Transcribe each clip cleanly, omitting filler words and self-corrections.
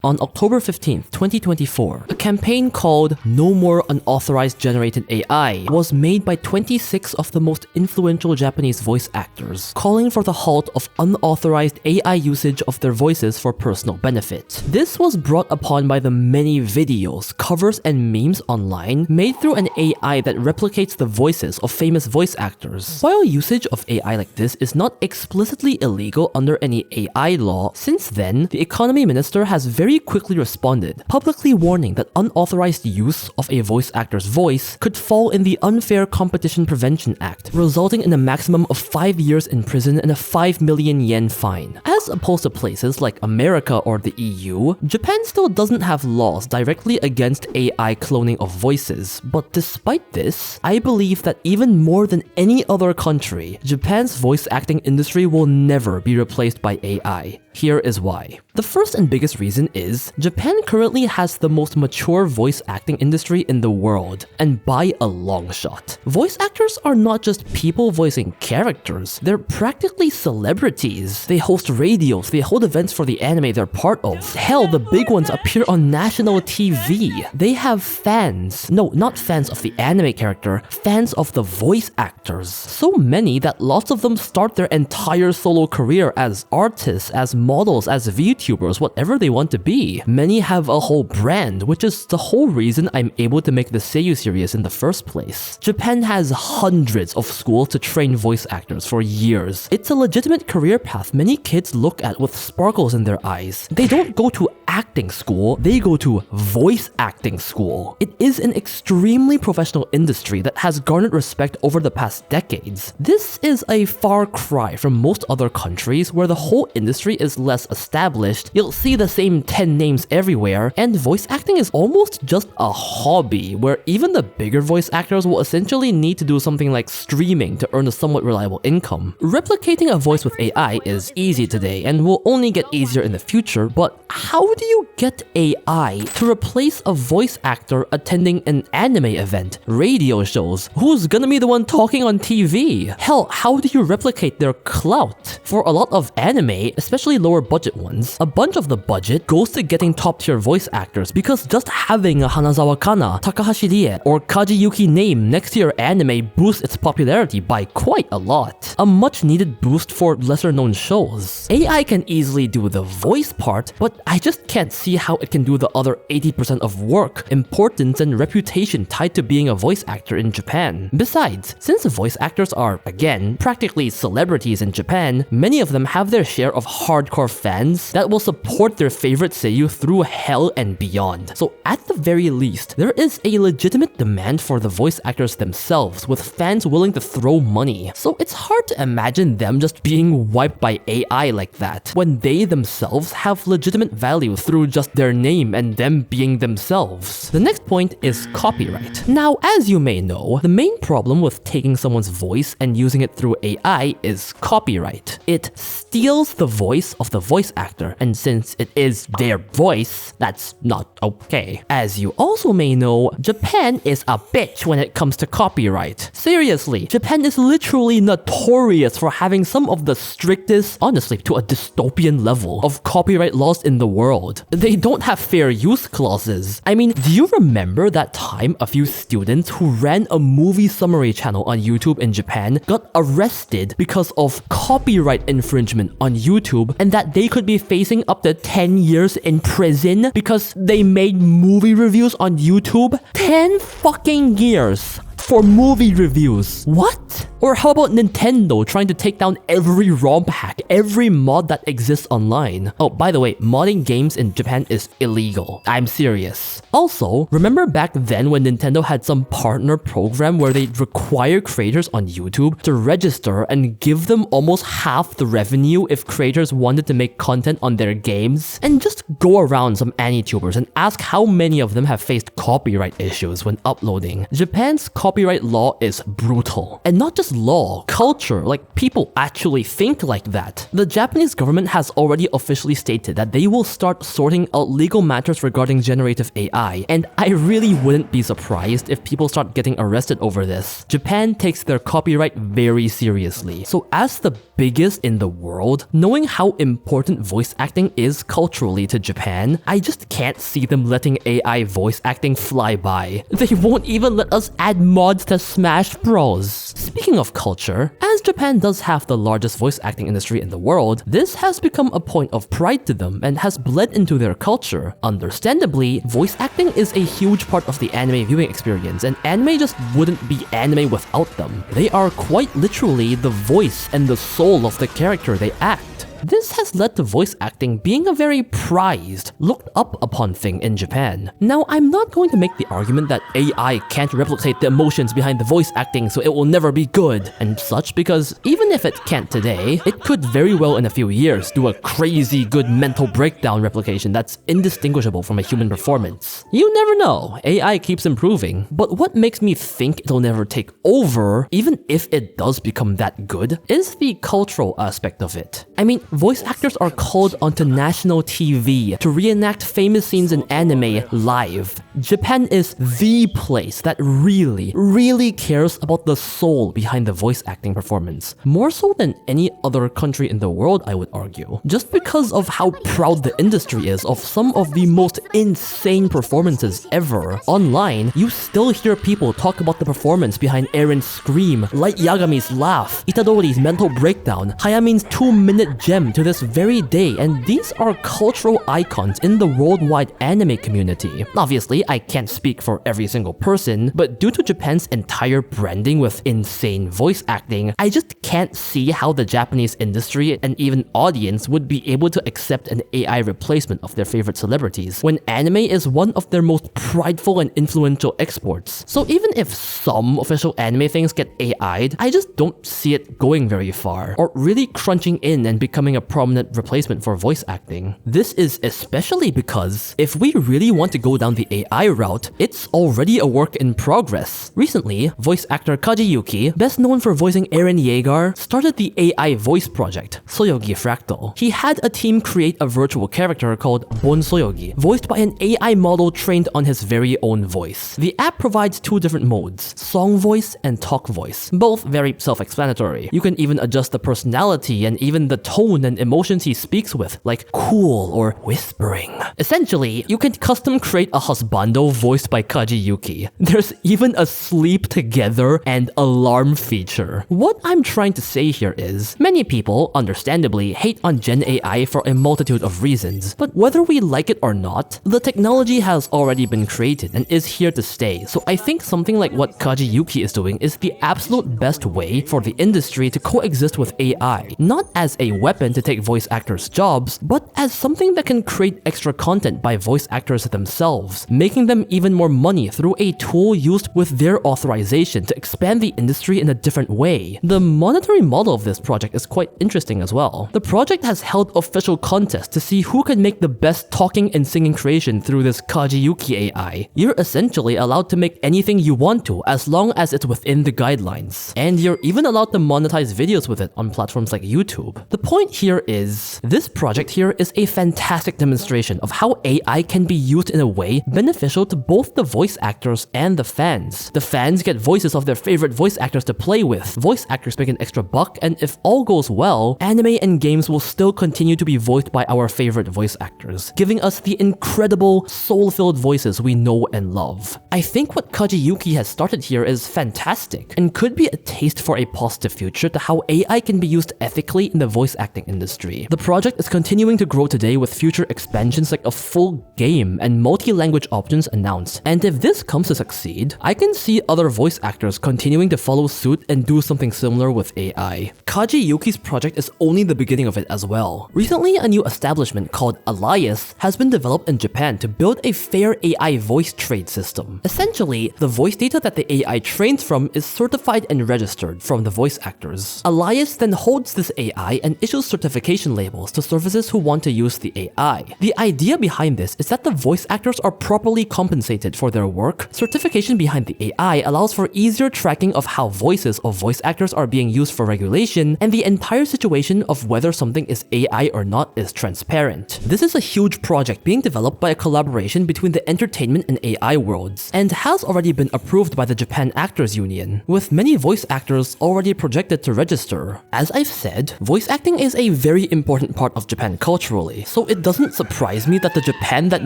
On October 15th, 2024, a campaign called No More Unauthorized Generated AI was made by 26 of the most influential Japanese voice actors, calling for the halt of unauthorized AI usage of their voices for personal benefit. This was brought upon by the many videos, covers, and memes online made through an AI that replicates the voices of famous voice actors. While usage of AI like this is not explicitly illegal under any AI law, since then, the economy minister has very quickly responded, publicly warning that unauthorized use of a voice actor's voice could fall in the Unfair Competition Prevention Act, resulting in a maximum of 5 years in prison and a 5 million yen fine. As opposed to places like America or the EU, Japan still doesn't have laws directly against AI cloning of voices, but despite this, I believe that even more than any other country, Japan's voice acting industry will never be replaced by AI. Here is why. The first and biggest reason is Japan currently has the most mature voice acting industry in the world, and by a long shot. Voice actors are not just people voicing characters, they're practically celebrities. They host radios, they hold events for the anime they're part of. Hell, the big ones appear on national TV. They have fans. No, not fans of the anime character, fans of the voice actors. So many that lots of them start their entire solo career as artists, as models, as VTubers, whatever they want to be. Many have a whole brand, which is the whole reason I'm able to make the seiyuu series in the first place. Japan has hundreds of schools to train voice actors for years. It's a legitimate career path many kids look at with sparkles in their eyes. They don't go to acting school, they go to voice acting school. It is an extremely professional industry that has garnered respect over the past decades. This is a far cry from most other countries where the whole industry is less established. You'll see the same 10 names everywhere, and voice acting is almost just a hobby where even the bigger voice actors will essentially need to do something like streaming to earn a somewhat reliable income. Replicating a voice with AI is easy today and will only get easier in the future, but how do you get AI to replace a voice actor attending an anime event, radio shows? Who's gonna be the one talking on TV? Hell, how do you replicate their clout? For a lot of anime, especially lower budget ones, a bunch of the budget goes to getting top tier voice actors because just having a Hanazawa Kana, Takahashi Rie, or Kaji Yuki name next to your anime boosts its popularity by quite a lot. A much needed boost for lesser known shows. AI can easily do the voice part, but I just can't see how it can do the other 80% of work, importance, and reputation tied to being a voice actor in Japan. Besides, since voice actors are, again, practically celebrities in Japan, many of them have their share of hardcore fans that will support their favorite seiyuu through hell and beyond. So at the very least, there is a legitimate demand for the voice actors themselves, with fans willing to throw money. So it's hard to imagine them just being wiped by AI like that, when they themselves have legitimate value through just their name and them being themselves. The next point is copyright. Now, as you may know, the main problem with taking someone's voice and using it through AI is copyright. It steals the voice of the voice actor, and since it is their voice, that's not okay. As you also may know, Japan is a bitch when it comes to copyright. Seriously, Japan is literally notorious for having some of the strictest, honestly, to a dystopian level of copyright laws in the world. They don't have fair use clauses. I mean, do you remember that time a few students who ran a movie summary channel on YouTube in Japan got arrested because of copyright infringement on YouTube, and that they could be facing up to 10 years in prison because they made movie reviews on YouTube? 10 fucking years for movie reviews. What? Or how about Nintendo trying to take down every ROM hack, every mod that exists online? Oh, by the way, modding games in Japan is illegal. I'm serious. Also, remember back then when Nintendo had some partner program where they'd require creators on YouTube to register and give them almost half the revenue if creators wanted to make content on their games? And just go around some AniTubers and ask how many of them have faced copyright issues when uploading. Japan's copyright copyright law is brutal. And not just law, culture, like people actually think like that. The Japanese government has already officially stated that they will start sorting out legal matters regarding generative AI, and I really wouldn't be surprised if people start getting arrested over this. Japan takes their copyright very seriously. So as the biggest in the world, knowing how important voice acting is culturally to Japan, I just can't see them letting AI voice acting fly by. They won't even let us add mods to Smash Bros. Speaking of culture, as Japan does have the largest voice acting industry in the world, this has become a point of pride to them and has bled into their culture. Understandably, voice acting is a huge part of the anime viewing experience, and anime just wouldn't be anime without them. They are quite literally the voice and the soul of the character they act. This has led to voice acting being a very prized, looked up upon thing in Japan. Now, I'm not going to make the argument that AI can't replicate the emotions behind the voice acting, so it will never be good and such, because even if it can't today, it could very well in a few years do a crazy good mental breakdown replication that's indistinguishable from a human performance. You never know, AI keeps improving. But what makes me think it'll never take over, even if it does become that good, is the cultural aspect of it. I mean, voice actors are called onto national TV to reenact famous scenes in anime live. Japan is the place that really cares about the soul behind the voice acting performance. More so than any other country in the world, I would argue. Just because of how proud the industry is of some of the most insane performances ever. Online, you still hear people talk about the performance behind Eren's scream, Light Yagami's laugh, Itadori's mental breakdown, Hayamin's 2-minute gem to this very day, and these are cultural icons in the worldwide anime community. Obviously, I can't speak for every single person, but due to Japan's entire branding with insane voice acting, I just can't see how the Japanese industry and even audience would be able to accept an AI replacement of their favorite celebrities, when anime is one of their most prideful and influential exports. So even if some official anime things get AI'd, I just don't see it going very far, or really crunching in and becoming a prominent replacement for voice acting. This is especially because if we really want to go down the AI route, it's already a work in progress. Recently, voice actor Kaji Yuki, best known for voicing Eren Yeager, started the AI voice project, Soyogi Fractal. He had a team create a virtual character called Bon Soyogi, voiced by an AI model trained on his very own voice. The app provides two different modes, song voice and talk voice, both very self-explanatory. You can even adjust the personality and even the tone and emotions he speaks with, like cool or whispering. Essentially, you can custom create a husbando voiced by Kaji Yuki. There's even a sleep together and alarm feature. What I'm trying to say here is, many people, understandably, hate on Gen AI for a multitude of reasons, but whether we like it or not, the technology has already been created and is here to stay, so I think something like what Kaji Yuki is doing is the absolute best way for the industry to coexist with AI, not as a weapon to take voice actors' jobs, but as something that can create extra content by voice actors themselves, making them even more money through a tool used with their authorization to expand the industry in a different way. The monetary model of this project is quite interesting as well. The project has held official contests to see who can make the best talking and singing creation through this Kaji Yuki AI. You're essentially allowed to make anything you want to as long as it's within the guidelines. And you're even allowed to monetize videos with it on platforms like YouTube. The point here is, this project here is a fantastic demonstration of how AI can be used in a way beneficial to both the voice actors and the fans. The fans get voices of their favorite voice actors to play with, voice actors make an extra buck, and if all goes well, anime and games will still continue to be voiced by our favorite voice actors, giving us the incredible, soul-filled voices we know and love. I think what Kaji Yuki has started here is fantastic, and could be a taste for a positive future to how AI can be used ethically in the voice acting industry. The project is continuing to grow today with future expansions like a full game and multi-language options announced, and if this comes to succeed, I can see other voice actors continuing to follow suit and do something similar with AI. Kaji Yuki's project is only the beginning of it as well. Recently, a new establishment called Elias has been developed in Japan to build a fair AI voice trade system. Essentially, the voice data that the AI trains from is certified and registered from the voice actors. Elias then holds this AI and issues certification labels to services who want to use the AI. The idea behind this is that the voice actors are properly compensated for their work. Certification behind the AI allows for easier tracking of how voices of voice actors are being used for regulation, and the entire situation of whether something is AI or not is transparent. This is a huge project being developed by a collaboration between the entertainment and AI worlds, and has already been approved by the Japan Actors Union, with many voice actors already projected to register. As I've said, voice acting is a very important part of Japan culturally, so it doesn't surprise me that the Japan that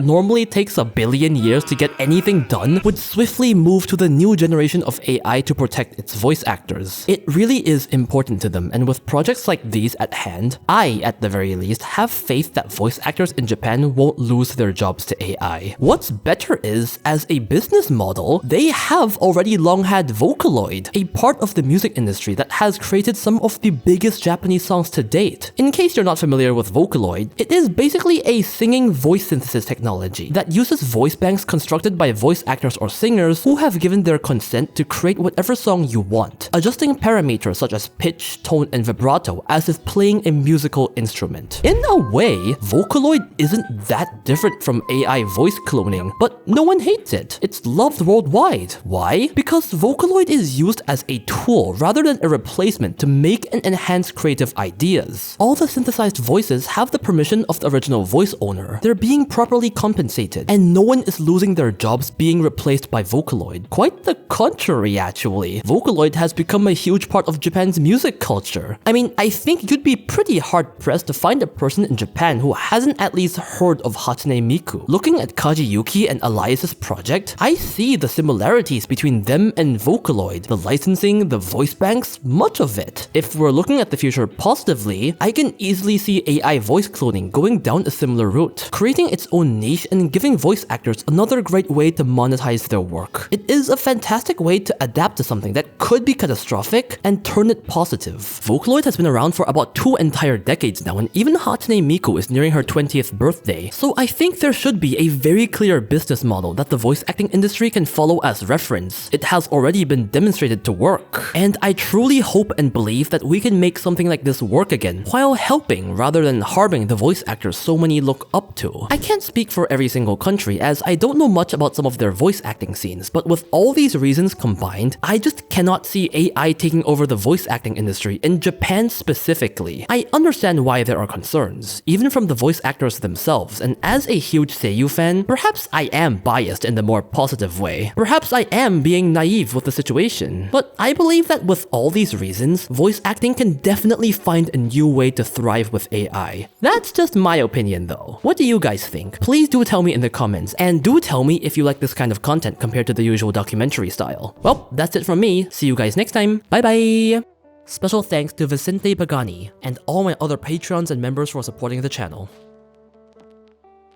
normally takes a billion years to get anything done would swiftly move to the new generation of AI to protect its voice actors. It really is important to them, and with projects like these at hand, I, at the very least, have faith that voice actors in Japan won't lose their jobs to AI. What's better is, as a business model, they have already long had Vocaloid, a part of the music industry that has created some of the biggest Japanese songs to date. In case you're not familiar with Vocaloid, it is basically a singing voice synthesis technology that uses voice banks constructed by voice actors or singers who have given their consent to create whatever song you want, adjusting parameters such as pitch, tone, and vibrato as if playing a musical instrument. In a way, Vocaloid isn't that different from AI voice cloning, but no one hates it. It's loved worldwide. Why? Because Vocaloid is used as a tool rather than a replacement to make and enhance creative ideas. All the synthesized voices have the permission of the original voice owner. They're being properly compensated, and no one is losing their jobs being replaced by Vocaloid. Quite the contrary, actually. Vocaloid has become a huge part of Japan's music culture. I mean, I think you'd be pretty hard-pressed to find a person in Japan who hasn't at least heard of Hatsune Miku. Looking at Kaji Yuki and Elias's project, I see the similarities between them and Vocaloid. The licensing, the voice banks, much of it. If we're looking at the future positively, I can easily see AI voice cloning going down a similar route, creating its own niche and giving voice actors another great way to monetize their work. It is a fantastic way to adapt to something that could be catastrophic and turn it positive. Vocaloid has been around for about 2 entire decades now, and even Hatsune Miku is nearing her 20th birthday, so I think there should be a very clear business model that the voice acting industry can follow as reference. It has already been demonstrated to work, and I truly hope and believe that we can make something like this work again, while helping rather than harming the voice actors so many look up to. I can't speak for every single country, as I don't know much about some of their voice acting scenes, but with all these reasons combined, I just cannot see AI taking over the voice acting industry in Japan specifically. I understand why there are concerns, even from the voice actors themselves, and as a huge seiyuu fan, perhaps I am biased in the more positive way. Perhaps I am being naive with the situation, but I believe that with all these reasons, voice acting can definitely find a new way to thrive with AI. That's just my opinion though. What do you guys think? Please do tell me in the comments, and do tell me if you like this kind of content compared to the usual documentary style. Well, that's it from me. See you guys next time. Bye bye! Special thanks to Vicente Pagani and all my other patrons and members for supporting the channel.